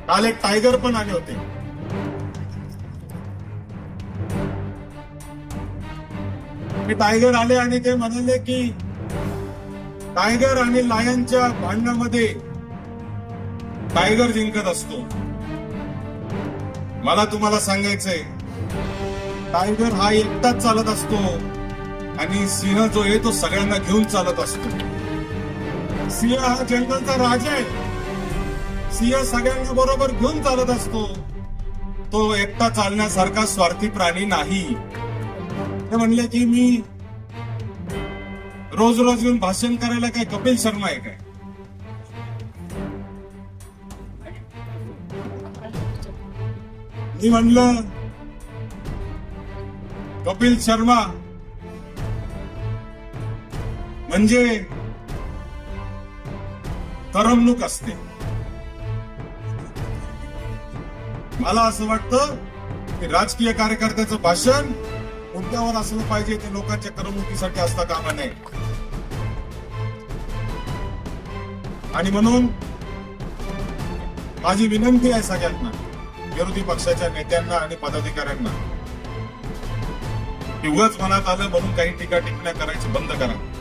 काल एक टायगर पण आले होते. ते टायगर आले आणि ते म्हणाले की टायगर आणि लायनच्या भांडणामध्ये टायगर जिंकत असतो. मला तुम्हाला सांगायचंय, टायगर हा एकटाच चालत असतो आणि सिंह जो आहे तो सगळ्यांना घेऊन चालत असतो. सिंह हा जंगलचा राजा आहे. सिंह सगळ्यांना बरोबर घेऊन चालत असतो. तो एकटा चालण्यासारखा स्वार्थी प्राणी नाही. ते म्हणले की मी रोज रोज येऊन भाषण करायला काय कपिल शर्मा आहे काय? मी म्हणलं कपिल शर्मा म्हणजे करमणूक असते. मला असं वाटतं की राजकीय कार्यकर्त्याचं भाषण मुद्द्यावर असलं पाहिजे, ते लोकांच्या करमणुकीसाठी असता कामा नये. आणि म्हणून माझी विनंती आहे सगळ्यांना, विरोधी पक्षाच्या नेत्यांना आणि पदाधिकाऱ्यांना, उगाच मनात आलं म्हणून काही टीका टिप्पण्या करायची बंद करा.